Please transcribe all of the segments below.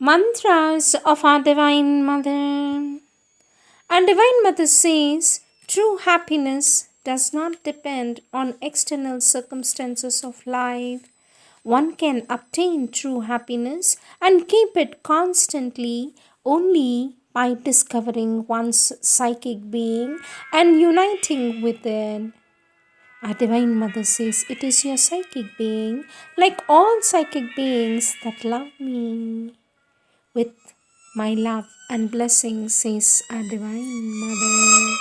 Mantras of our Divine Mother. Our Divine Mother says true happiness does not depend on external circumstances of life. One can obtain true happiness and keep it constantly only by discovering one's psychic being and uniting with it. Our Divine Mother says, it is your psychic being, like all psychic beings, that love me. With my love and blessing, says our Divine Mother.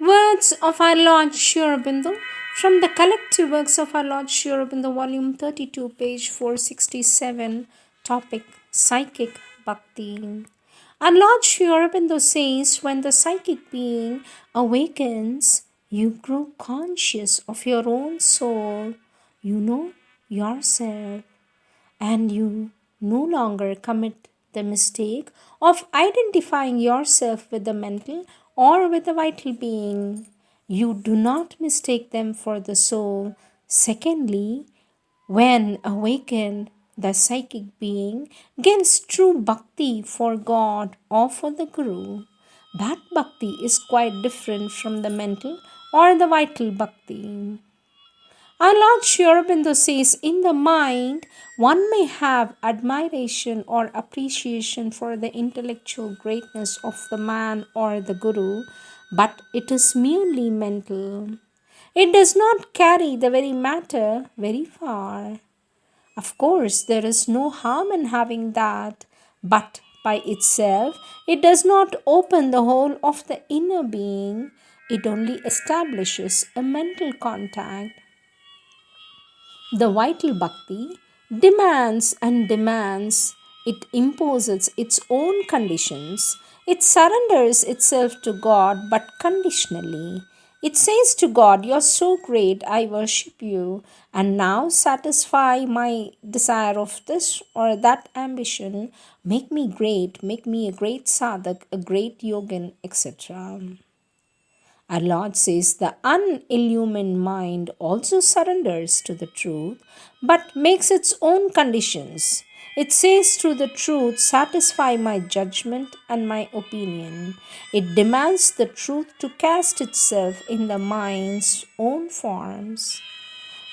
Words of Our Lord Sri Aurobindo from the collective works of Our Lord Sri Aurobindo, volume 32, page 467, topic Psychic Bhakti. Our Lord Sri Aurobindo says, when the psychic being awakens, you grow conscious of your own soul, you know yourself, and you no longer commit the mistake of identifying yourself with the mental or with the vital being. You do not mistake them for the soul. Secondly, when awakened, the psychic being gains true bhakti for God or for the Guru. That bhakti is quite different from the mental or the vital bhakti. Our Lord Sri Aurobindo says, in the mind, one may have admiration or appreciation for the intellectual greatness of the man or the Guru, but it is merely mental. It does not carry the very matter very far. Of course, there is no harm in having that, but by itself, it does not open the whole of the inner being. It only establishes a mental contact. The vital bhakti demands and demands. It imposes its own conditions. It surrenders itself to God, but conditionally. It says to God, "You're so great, I worship you, and now satisfy my desire of this or that ambition. Make me great, make me a great sadhak, a great yogin, etc." Our Lord says the unillumined mind also surrenders to the truth but makes its own conditions. It says through the truth, satisfy my judgment and my opinion. It demands the truth to cast itself in the mind's own forms.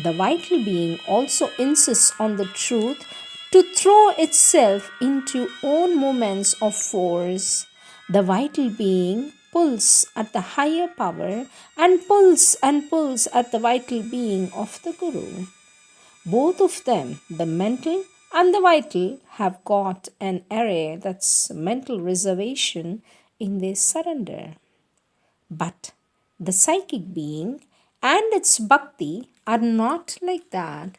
The vital being also insists on the truth to throw itself into own movements of force. The vital being pulls at the higher power and pulls at the vital being of the Guru. Both of them, the mental and the vital, have got an array, that's mental reservation, in their surrender. But the psychic being and its bhakti are not like that,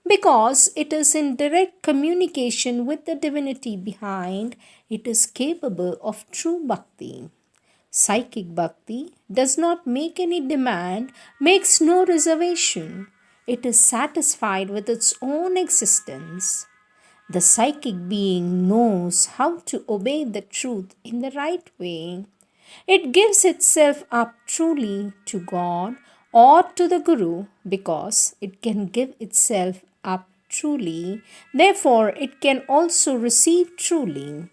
because it is in direct communication with the divinity behind. It is capable of true bhakti. Psychic bhakti does not make any demand, makes no reservation. It is satisfied with its own existence. The psychic being knows how to obey the truth in the right way. It gives itself up truly to God or to the Guru because it can give itself up truly. Therefore, it can also receive truly.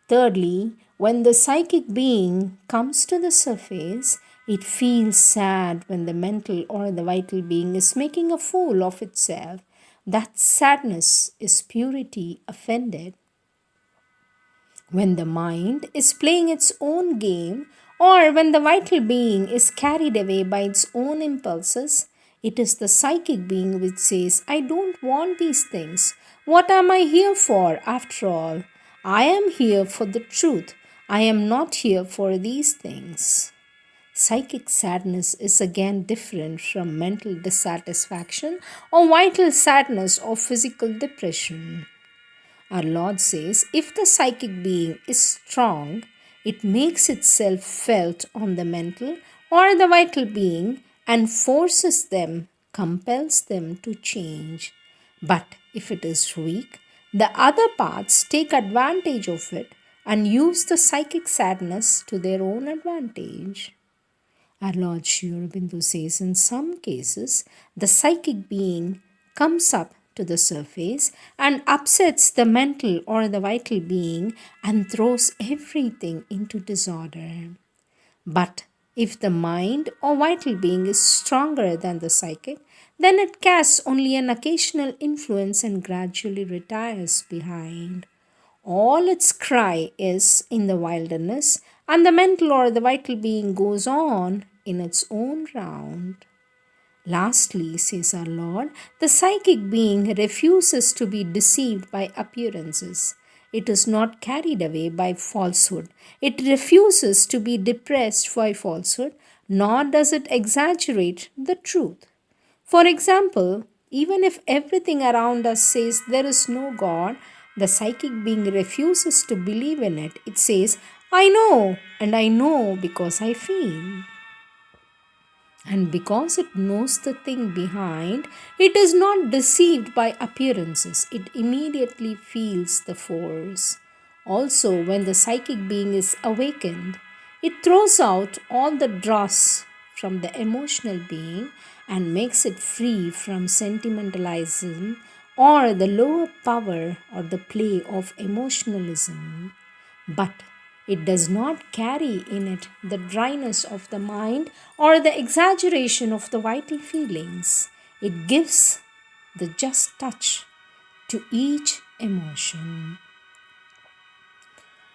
Thirdly, when the psychic being comes to the surface, it feels sad when the mental or the vital being is making a fool of itself. That sadness is purity offended. When the mind is playing its own game, or when the vital being is carried away by its own impulses, it is the psychic being which says, I don't want these things. What am I here for after all? I am here for the truth. I am not here for these things. Psychic sadness is again different from mental dissatisfaction or vital sadness or physical depression. Our Lord says if the psychic being is strong, it makes itself felt on the mental or the vital being and forces them, compels them to change. But if it is weak, the other parts take advantage of it and use the psychic sadness to their own advantage. Our Lord Sri Aurobindo says in some cases, the psychic being comes up to the surface and upsets the mental or the vital being and throws everything into disorder. But if the mind or vital being is stronger than the psychic, then it casts only an occasional influence and gradually retires behind. All its cry is in the wilderness, and the mental or the vital being goes on in its own round. Lastly, says our Lord, the psychic being refuses to be deceived by appearances. It is not carried away by falsehood. It refuses to be depressed by falsehood, nor does it exaggerate the truth. For example, even if everything around us says there is no God, the psychic being refuses to believe in it. It says, I know, and I know because I feel. And because it knows the thing behind, it is not deceived by appearances. It immediately feels the force. Also, when the psychic being is awakened, it throws out all the dross from the emotional being and makes it free from sentimentalism or the lower power or the play of emotionalism. But it does not carry in it the dryness of the mind or the exaggeration of the vital feelings. It gives the just touch to each emotion.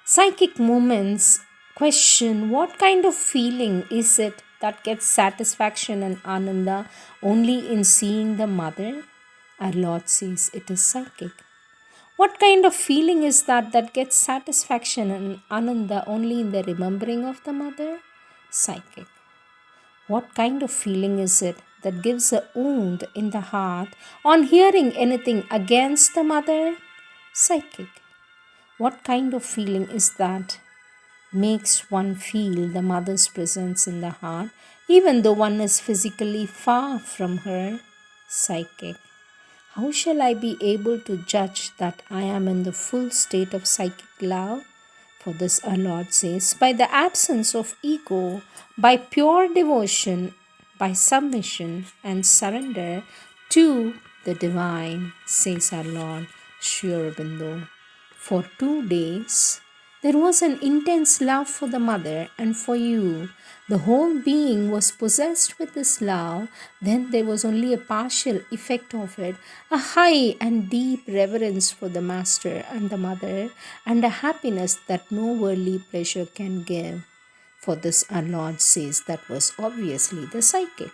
Psychic moments question what kind of feeling is it that gets satisfaction and ananda only in seeing the mother? Our Lord says it is psychic. What kind of feeling is that gets satisfaction and ananda only in the remembering of the mother? Psychic. What kind of feeling is it that gives a wound in the heart on hearing anything against the mother? Psychic. What kind of feeling is that makes one feel the mother's presence in the heart even though one is physically far from her? Psychic. How shall I be able to judge that I am in the full state of psychic love? For this our Lord says, by the absence of ego, by pure devotion, by submission and surrender to the divine, says our Lord Sri Aurobindo. For 2 days, there was an intense love for the mother and for you. The whole being was possessed with this love. Then there was only a partial effect of it, a high and deep reverence for the master and the mother, and a happiness that no worldly pleasure can give. For this our Lord says that was obviously the psychic.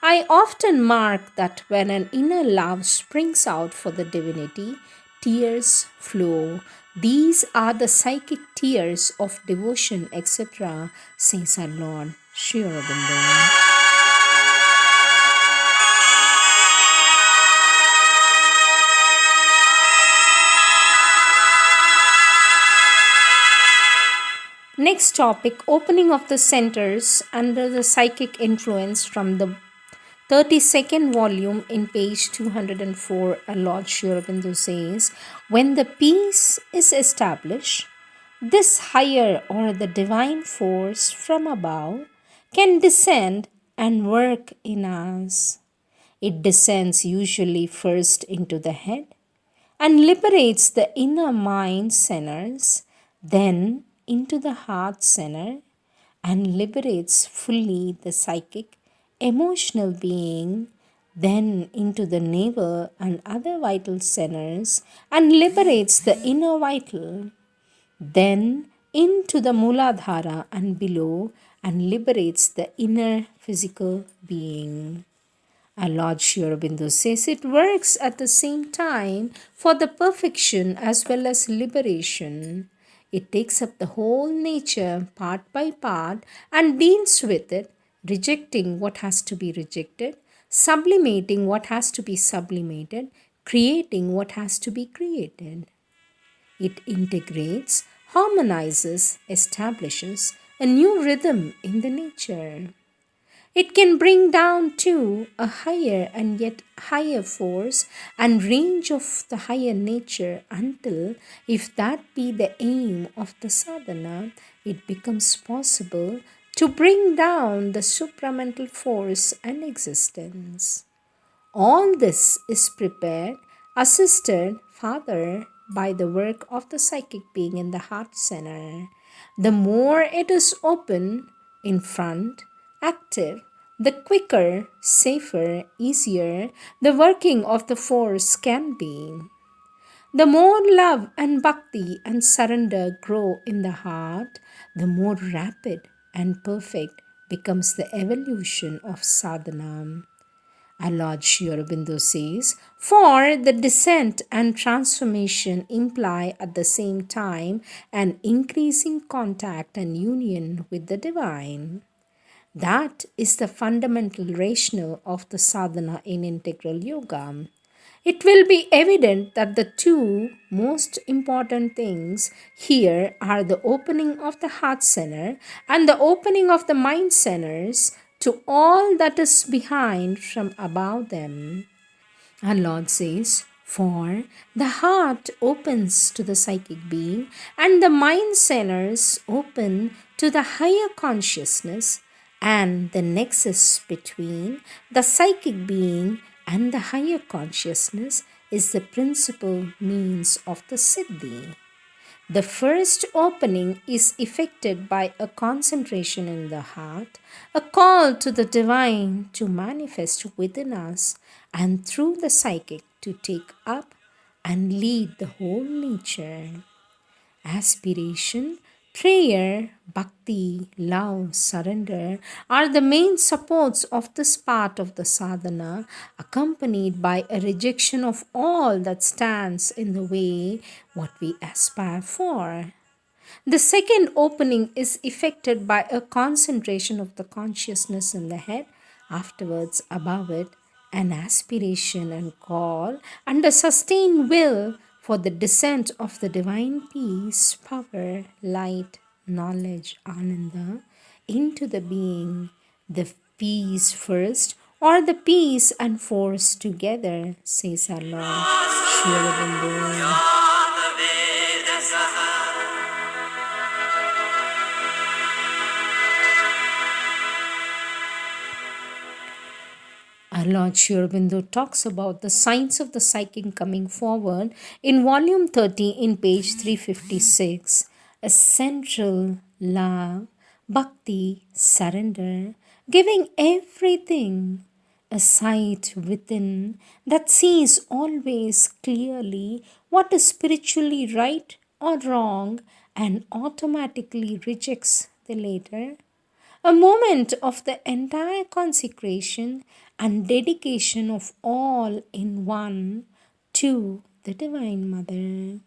I often mark that when an inner love springs out for the divinity, tears flow. These are the psychic tears of devotion, etc., says our Lord Sri Aurobindo. Next topic, opening of the centers under the psychic influence from the 32nd volume in page 204, Lord Sri Aurobindo says, when the peace is established, this higher or the divine force from above can descend and work in us. It descends usually first into the head and liberates the inner mind centers, then into the heart center, and liberates fully the psychic, emotional being, then into the navel and other vital centers, and liberates the inner vital, then into the Muladhara and below, and liberates the inner physical being. Our Lord Sri Aurobindo says it works at the same time for the perfection as well as liberation. It takes up the whole nature part by part and deals with it, rejecting what has to be rejected, sublimating what has to be sublimated, creating what has to be created. It integrates, harmonizes, establishes a new rhythm in the nature. It can bring down to a higher and yet higher force and range of the higher nature until, if that be the aim of the sadhana, it becomes possible to bring down the supramental force and existence. All this is prepared, assisted further by the work of the psychic being in the heart center. The more it is open, in front, active, the quicker, safer, easier the working of the force can be. The more love and bhakti and surrender grow in the heart, the more rapid and perfect becomes the evolution of sadhana. Our Lord Sri Aurobindo says, for the descent and transformation imply at the same time an increasing contact and union with the divine. That is the fundamental rationale of the sadhana in integral yoga. It will be evident that the two most important things here are the opening of the heart center and the opening of the mind centers to all that is behind from above them. Our Lord says, for the heart opens to the psychic being and the mind centers open to the higher consciousness, and the nexus between the psychic being and the higher consciousness is the principal means of the siddhi. The first opening is effected by a concentration in the heart, a call to the divine to manifest within us, and through the psychic to take up and lead the whole nature. Aspiration, prayer, bhakti, love, surrender are the main supports of this part of the sadhana, accompanied by a rejection of all that stands in the way what we aspire for. The second opening is effected by a concentration of the consciousness in the head, afterwards above it, an aspiration and call, and a sustained will for the descent of the divine peace, power, light, knowledge, ananda, into the being, the peace first, or the peace and force together, says our Lord Sri Aurobindo. Our Lord Sri Aurobindo talks about the signs of the psychic coming forward in volume 30 in page 356. A central love, bhakti, surrender, giving everything, a sight within that sees always clearly what is spiritually right or wrong and automatically rejects the later, a moment of the entire consecration and dedication of all in one to the Divine Mother.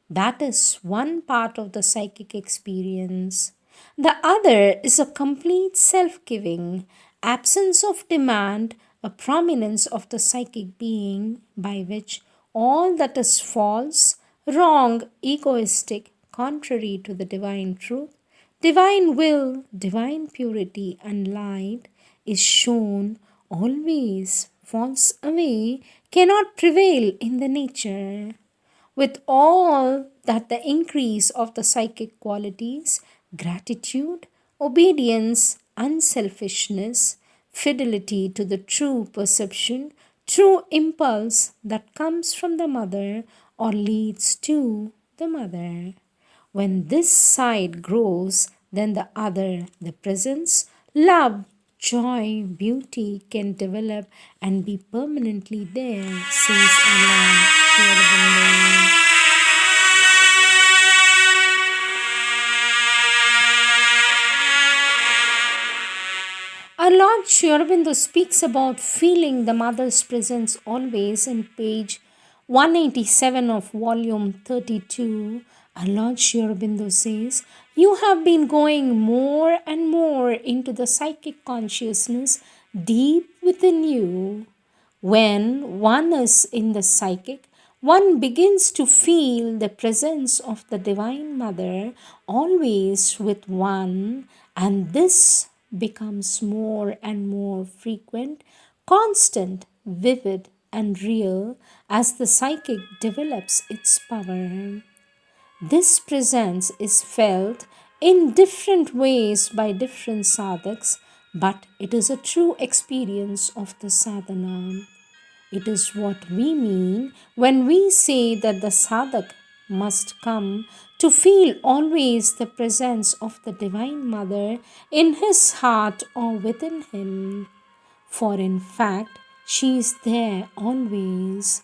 That is one part of the psychic experience. The other is a complete self giving, absence of demand, a prominence of the psychic being by which all that is false, wrong, egoistic, contrary to the divine truth, divine will, divine purity, and light is shown always falls away, cannot prevail in the nature. With all that the increase of the psychic qualities, gratitude, obedience, unselfishness, fidelity to the true perception, true impulse that comes from the mother or leads to the mother. When this side grows, then the other, the presence, love, joy, beauty can develop and be permanently there, says Allah. Sri Aurobindo. Our Lord Sri Aurobindo speaks about feeling the mother's presence always in page 187 of volume 32, our Lord Sri Aurobindo says, you have been going more and more into the psychic consciousness deep within you. When one is in the psychic, one begins to feel the presence of the Divine Mother always with one, and this becomes more and more frequent, constant, vivid, and real as the psychic develops its power. This presence is felt in different ways by different sadhaks, but it is a true experience of the sadhana. It is what we mean when we say that the sadhak must come to feel always the presence of the Divine Mother in his heart or within him. For in fact, she is there always.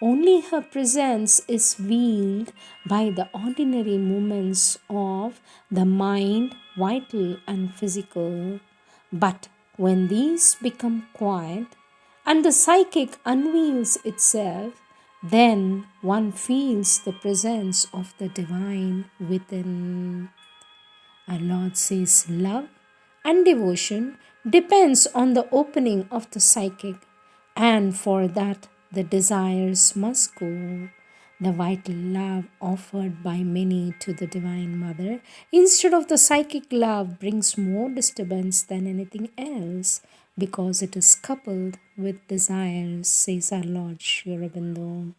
Only her presence is veiled by the ordinary movements of the mind, vital and physical. But when these become quiet and the psychic unveils itself, then one feels the presence of the divine within. Our Lord says love and devotion depends on the opening of the psychic, and for that the desires must go. The vital love offered by many to the Divine Mother instead of the psychic love brings more disturbance than anything else because it is coupled with desires, says our Lord Sri Aurobindo.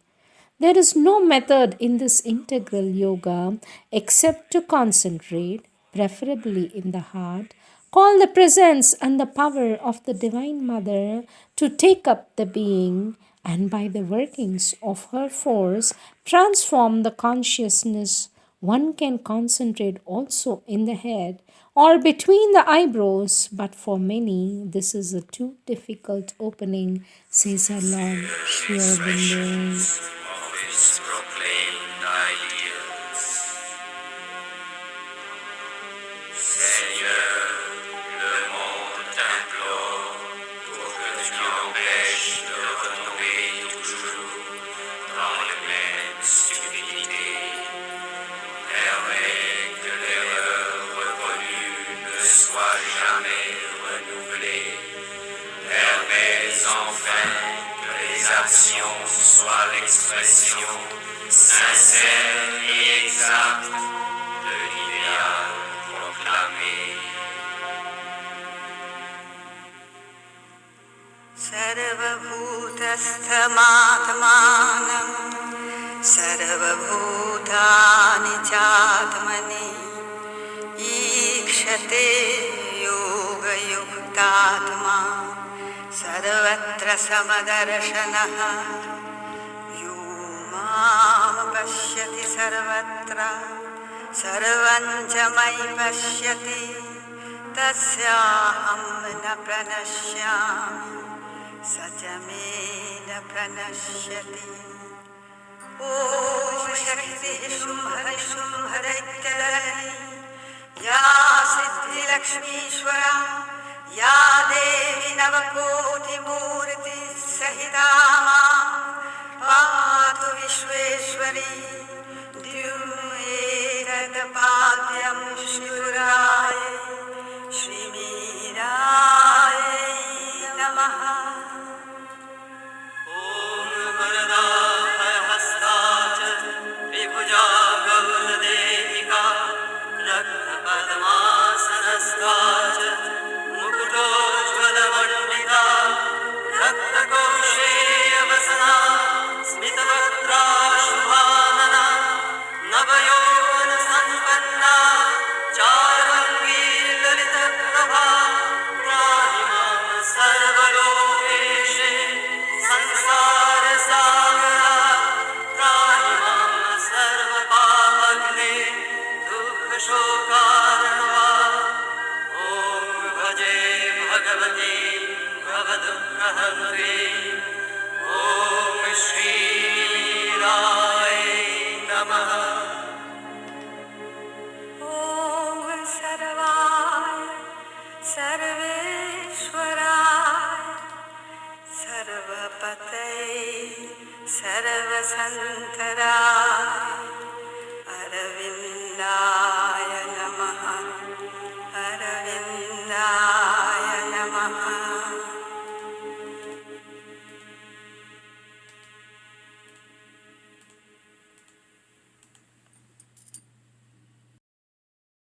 There is no method in this integral yoga except to concentrate, preferably in the heart, call the presence and the power of the Divine Mother to take up the being, and by the workings of her force, transform the consciousness. One can concentrate also in the head or between the eyebrows, but for many this is a too difficult opening, says our Lord Sri Aurobindo. Proclaimed ideals. Seigneur, le monde t'implore pour que tu l'empêches de retomber toujours dans les mêmes stupidités. Permets que l'erreur reconnue ne soit jamais renouvelée. Permets enfin que les actions soient l'expression sincère et exacte de l'idéal proclamé. Sarvabhutasthamatmanam sarvabhutani chatmani ikshate yoga yuktatma sarvatra samadarshanaha yo mam pashyati sarvatra sarvam cha mai pashyati tasyaham na pranashyami sajame na pranashyati. Om Shakti Shumhari Shumharaitadani Ya Siddhi Lakshmishwara Ya Devi Navakoti Murti Sahitama Patu Vishweshwari Dyumetapadyam Shivuraye Shrimiraye Namaha. Om Varada Hasta Vibhuja Gaudadehika Rakta Padmasanastha Mukutojvalavandita Rakta Koshe Vasana Smitavatra Shubhanana सर्वसंतराय अरविन्दाय